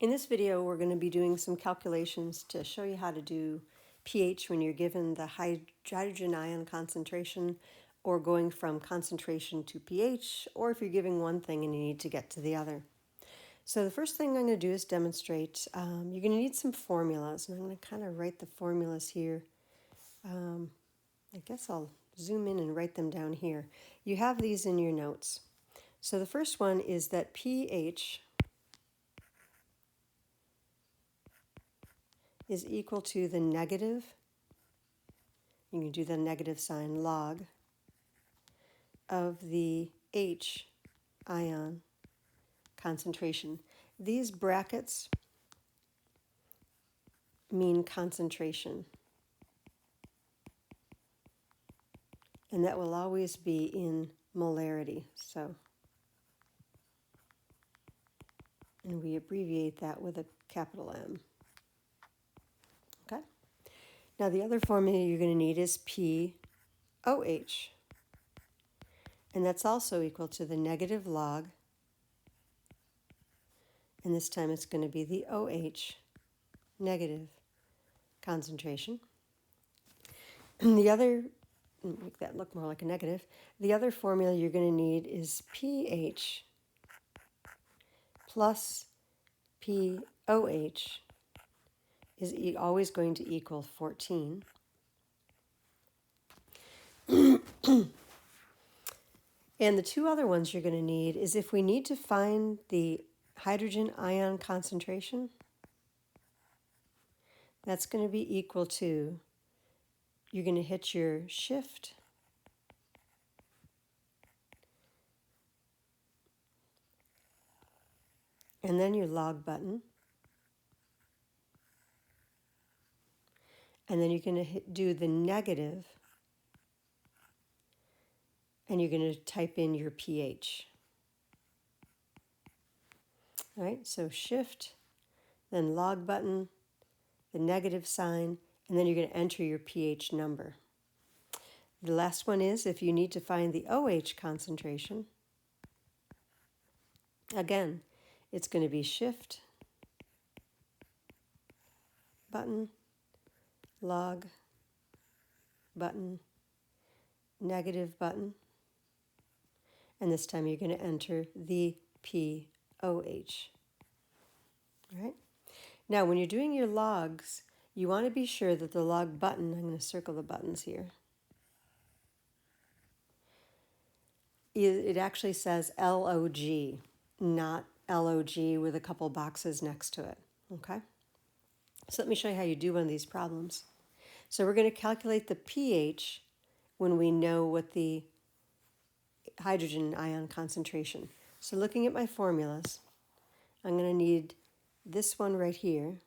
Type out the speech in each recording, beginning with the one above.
In this video, we're going to be doing some calculations to show you how to do pH when you're given the hydrogen ion concentration or going from concentration to pH, or if you're giving one thing and you need to get to the other. So the first thing I'm going to do is demonstrate. You're going to need some formulas, and I'm going to kind of write the formulas here. I guess I'll zoom in and write them down here. You have these in your notes. So the first one is that pH is equal to the negative, you can do the negative sign, log of the H ion concentration. These brackets mean concentration, and that will always be in molarity. So, and we abbreviate that with a capital M. Okay. Now the other formula you're going to need is pOH, and that's also equal to the negative log, and this time it's going to be the OH negative concentration. And the other, make that look more like a negative, the other formula you're going to need is pH plus pOH is always going to equal 14. And the two other ones you're going to need is if we need to find the hydrogen ion concentration, that's going to be equal to, you're going to hit your shift and then your log button, and then you're going to do the negative, and you're going to type in your pH. All right, so shift, then log button, the negative sign, and then you're going to enter your pH number. The last one is if you need to find the OH concentration, again, it's going to be shift, button, log, button, negative button, and this time you're going to enter the pOH. All right? Now, when you're doing your logs, you want to be sure that the log button, I'm going to circle the buttons here, it actually says LOG, not LOG with a couple boxes next to it. Okay? So let me show you how you do one of these problems. So we're going to calculate the pH when we know what the hydrogen ion concentration. So looking at my formulas, I'm going to need this one right here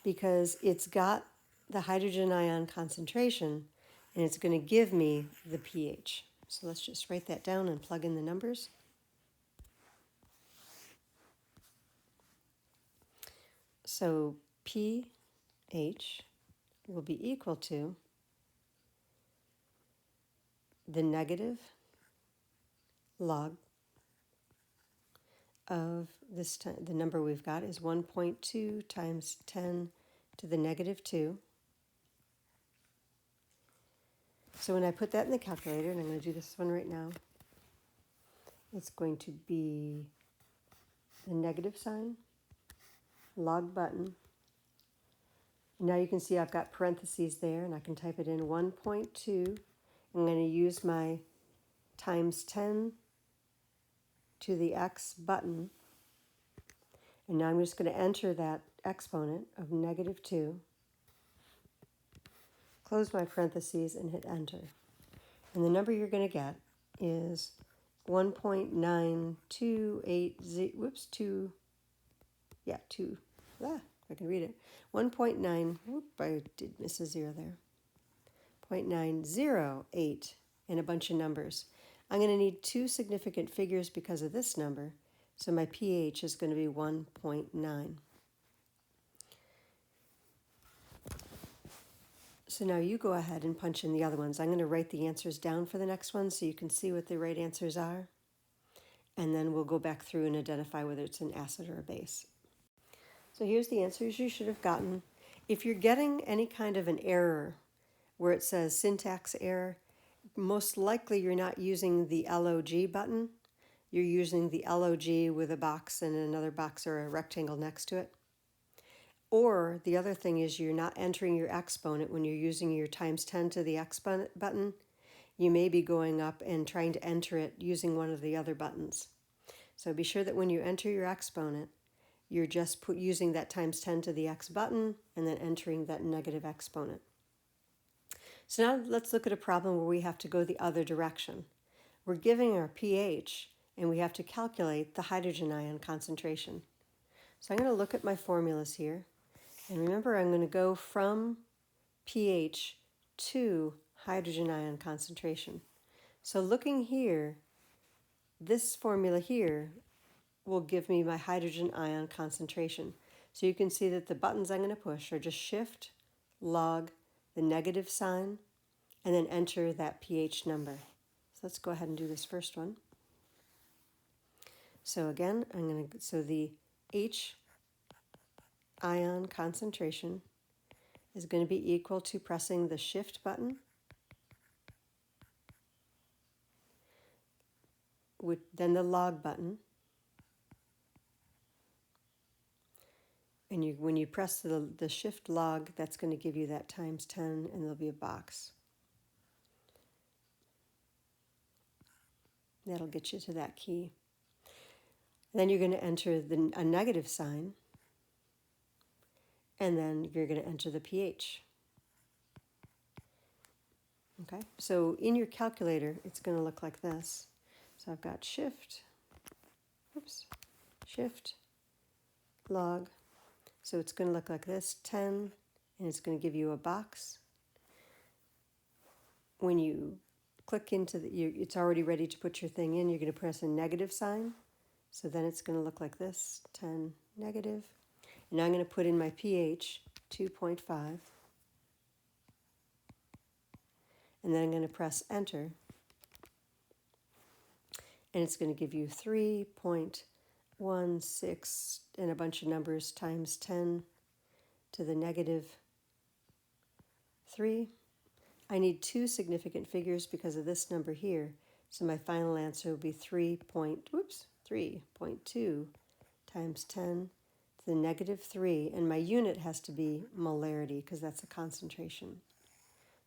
because it's got the hydrogen ion concentration and it's going to give me the pH. So let's just write that down and plug in the numbers. So pH will be equal to the negative log of this time. The number we've got is 1.2 times 10 to the negative 2. So when I put that in the calculator, and I'm going to do this one right now, it's going to be the negative sign, log button. Now you can see I've got parentheses there, and I can type it in 1.2. I'm going to use my times 10 to the x button. And now I'm just going to enter that exponent of negative 2, close my parentheses, and hit enter. And the number you're going to get is 1.9280, I can read it. 1.9, I did miss a 0 there. 0.908 and a bunch of numbers. I'm going to need two significant figures because of this number, so my pH is going to be 1.9. So now you go ahead and punch in the other ones. I'm going to write the answers down for the next one so you can see what the right answers are. and then we'll go back through and identify whether it's an acid or a base. So here's the answers you should have gotten. If you're getting any kind of an error where it says syntax error, most likely you're not using the LOG button. You're using the LOG with a box and another box or a rectangle next to it. Or the other thing is you're not entering your exponent when you're using your times 10 to the exponent button. You may be going up and trying to enter it using one of the other buttons. So be sure that when you enter your exponent, you're just using that times 10 to the x button and then entering that negative exponent. So now let's look at a problem where we have to go the other direction. We're giving our pH and we have to calculate the hydrogen ion concentration. So I'm going to look at my formulas here. And remember, I'm going to go from pH to hydrogen ion concentration. So looking here, this formula here will give me my hydrogen ion concentration. So you can see that the buttons I'm going to push are just shift, log, the negative sign, and then enter that pH number. So let's go ahead and do this first one. So again, so the H ion concentration is going to be equal to pressing the shift button, with then the log button. And when you press the shift log, that's going to give you that times 10, and there'll be a box. That'll get you to that key. Then you're going to enter a negative sign, and then you're going to enter the pH. Okay, so in your calculator, it's going to look like this. So I've got shift, shift, log. So it's going to look like this, 10, and it's going to give you a box. When you click into it's already ready to put your thing in, you're going to press a negative sign. So then it's going to look like this, 10, negative. And now I'm going to put in my pH, 2.5. And then I'm going to press enter. And it's going to give you 3.16 and a bunch of numbers times 10 to the negative 3. I need two significant figures because of this number here. So my final answer will be 3.2 times 10 to the negative 3. And my unit has to be molarity because that's a concentration.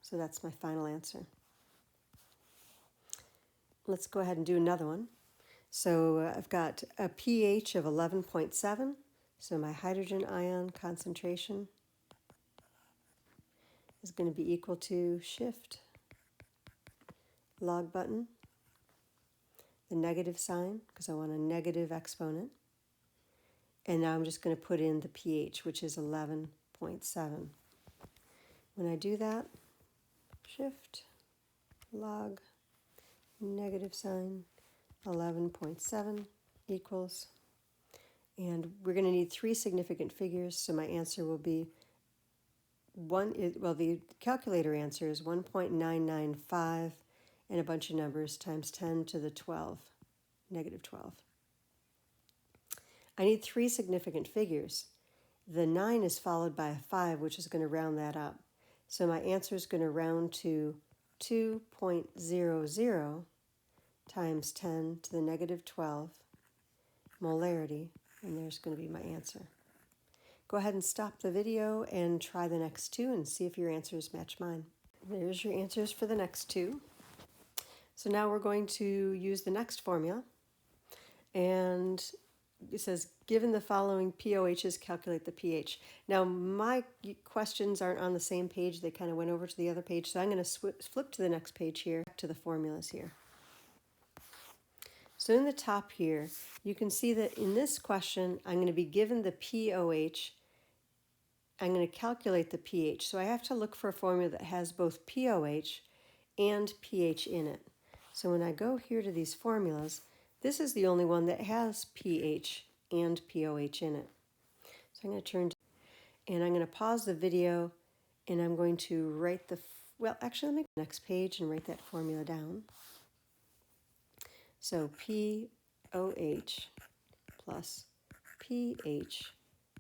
So that's my final answer. Let's go ahead and do another one. So I've got a pH of 11.7. So my hydrogen ion concentration is going to be equal to shift, log button, the negative sign, because I want a negative exponent. And now I'm just going to put in the pH, which is 11.7. When I do that, shift, log, negative sign, 11.7 equals, and we're going to need three significant figures, so my answer will be the calculator answer is 1.995 and a bunch of numbers times 10 to the 12, negative 12. I need three significant figures. The 9 is followed by a 5, which is going to round that up. So my answer is going to round to 2.00 times 10 to the negative 12 molarity, and there's going to be my answer. Go ahead and stop the video and try the next two and see if your answers match mine. There's your answers for the next two. So now we're going to use the next formula. And it says, given the following POHs, calculate the pH. Now, my questions aren't on the same page. They kind of went over to the other page. So I'm going to flip to the next page here, to the formulas here. So in the top here, you can see that in this question, I'm going to be given the POH. I'm going to calculate the pH. So I have to look for a formula that has both POH and pH in it. So when I go here to these formulas, this is the only one that has pH and POH in it. So I'm going to turn to, and I'm going to pause the video, and I'm going to write actually let me go to the next page and write that formula down. So OH plus pH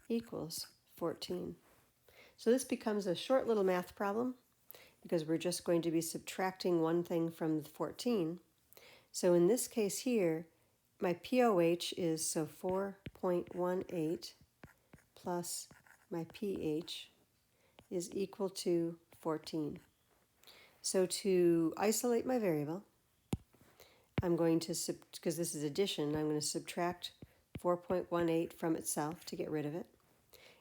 equals 14. So this becomes a short little math problem because we're just going to be subtracting one thing from the 14. So in this case here, my POH is 4.18 plus my pH is equal to 14. So to isolate my variable, I'm going to, because this is addition, I'm going to subtract 4.18 from itself to get rid of it.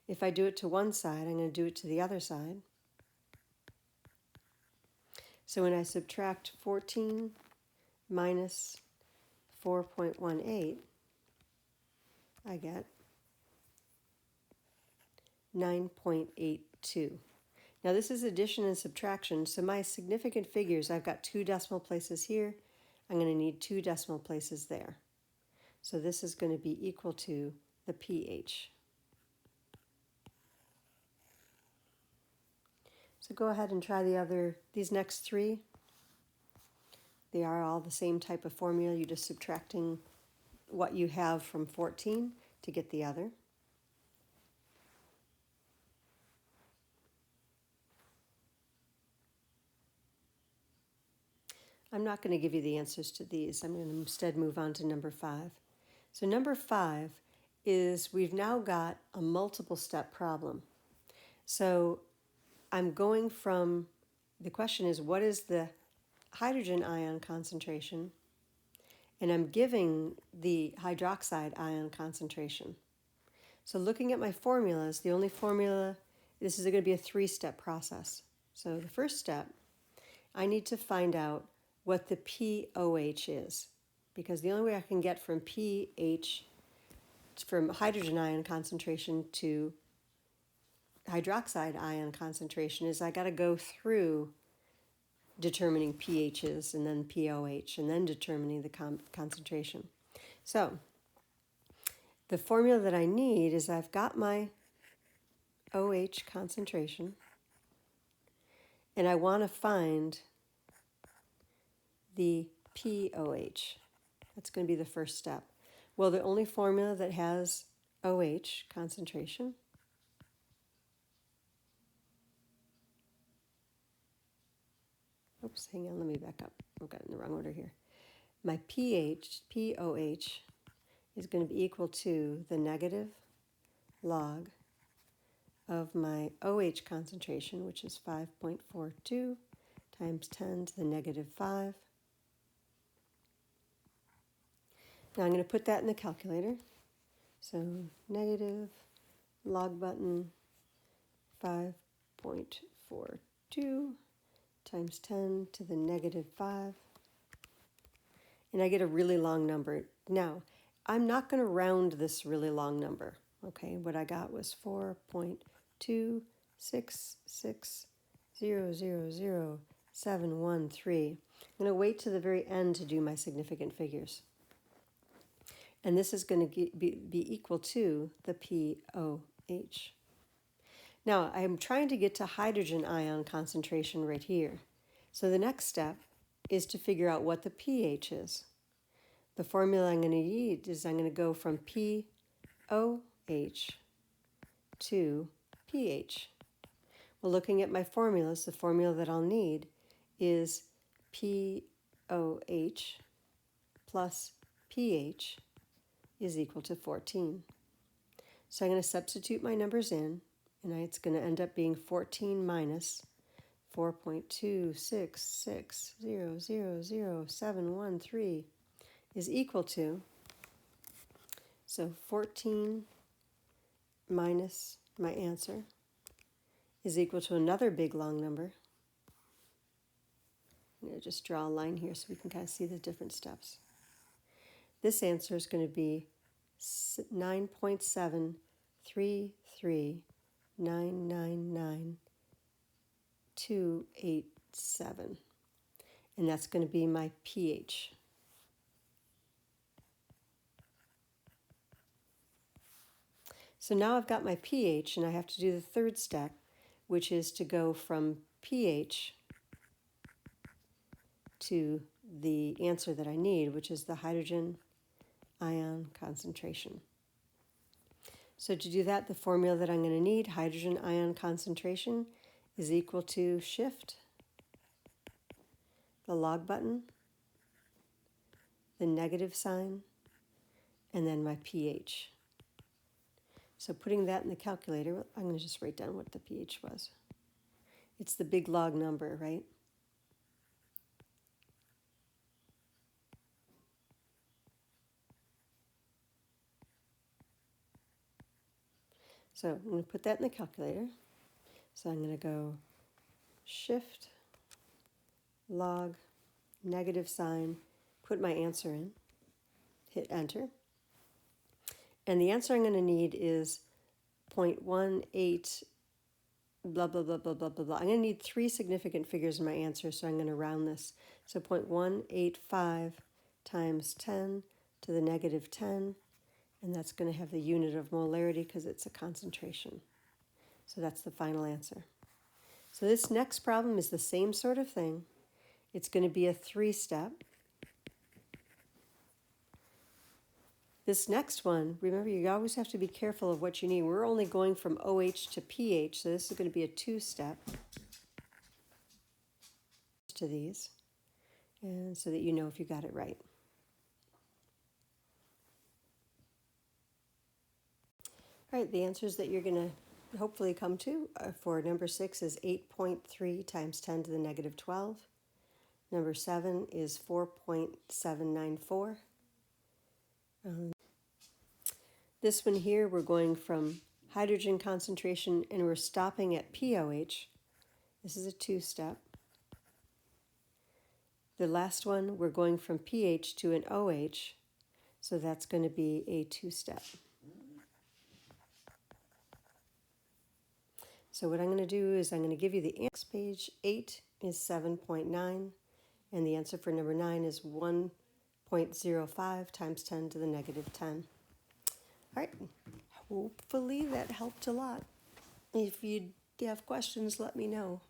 If I do it to one side, I'm going to do it to the other side. So when I subtract 14 minus 4.18, I get 9.82. Now this is addition and subtraction, so my significant figures, I've got 2 decimal places here. I'm going to need 2 decimal places there. So this is going to be equal to the pH. So go ahead and try these next 3. They are all the same type of formula. You're just subtracting what you have from 14 to get the other. I'm not going to give you the answers to these. I'm going to instead move on to number 5. So number 5 is we've now got a multiple step problem. So I'm going from, the question is what is the hydrogen ion concentration? And I'm giving the hydroxide ion concentration. So looking at my formulas, the only formula, this is going to be a 3-step process. So the first step, I need to find out what the POH is, because the only way I can get from pH, from hydrogen ion concentration to hydroxide ion concentration, is I got to go through determining pHs and then POH and then determining the concentration. So the formula that I need is I've got my OH concentration and I want to find the POH. That's going to be the first step. Well, the only formula that has OH concentration oops, hang on, let me back up. I've got it in the wrong order here. My POH is going to be equal to the negative log of my OH concentration, which is 5.42 times 10 to the negative 5. Now I'm going to put that in the calculator. So negative log button 5.42 times 10 to the negative 5. And I get a really long number. Now, I'm not going to round this really long number. Okay, what I got was 4.266000713. I'm going to wait to the very end to do my significant figures. And this is going to be equal to the POH. Now, I'm trying to get to hydrogen ion concentration right here. So the next step is to figure out what the pH is. The formula I'm going to use is I'm going to go from POH to pH. Well, looking at my formulas, the formula that I'll need is POH plus pH is equal to 14. So I'm going to substitute my numbers in, and it's going to end up being 14 minus 4.266000713 is equal to, so 14 minus my answer is equal to another big long number. I'm going to just draw a line here so we can kind of see the different steps. This answer is going to be 9.733999287. And that's going to be my pH. So now I've got my pH, and I have to do the third step, which is to go from pH to the answer that I need, which is the hydrogen ion concentration. So to do that, the formula that I'm going to need, hydrogen ion concentration, is equal to shift, the log button, the negative sign, and then my pH. So putting that in the calculator, I'm going to just write down what the pH was. It's the big log number, right? So I'm going to put that in the calculator. So I'm going to go shift, log, negative sign, put my answer in, hit enter. And the answer I'm going to need is 0.18 blah, blah, blah, blah, blah, blah, blah. I'm going to need 3 significant figures in my answer, so I'm going to round this. So 0.185 times 10 to the negative 10, and that's going to have the unit of molarity because it's a concentration. So that's the final answer. So this next problem is the same sort of thing. It's going to be a 3-step. This next one, remember, you always have to be careful of what you need. We're only going from OH to pH, so this is going to be a 2-step to these, and so that you know if you got it right. All right, the answers that you're going to hopefully come to for number 6 is 8.3 times 10 to the negative 12. Number 7 is 4.794. This one here, we're going from hydrogen concentration and we're stopping at POH. This is a 2-step. The last one, we're going from pH to an OH, so that's going to be a 2-step. So what I'm going to do is I'm going to give you the answer. Page 8 is 7.9, and the answer for number 9 is 1.05 times 10 to the negative 10. All right, hopefully that helped a lot. If you have questions, let me know.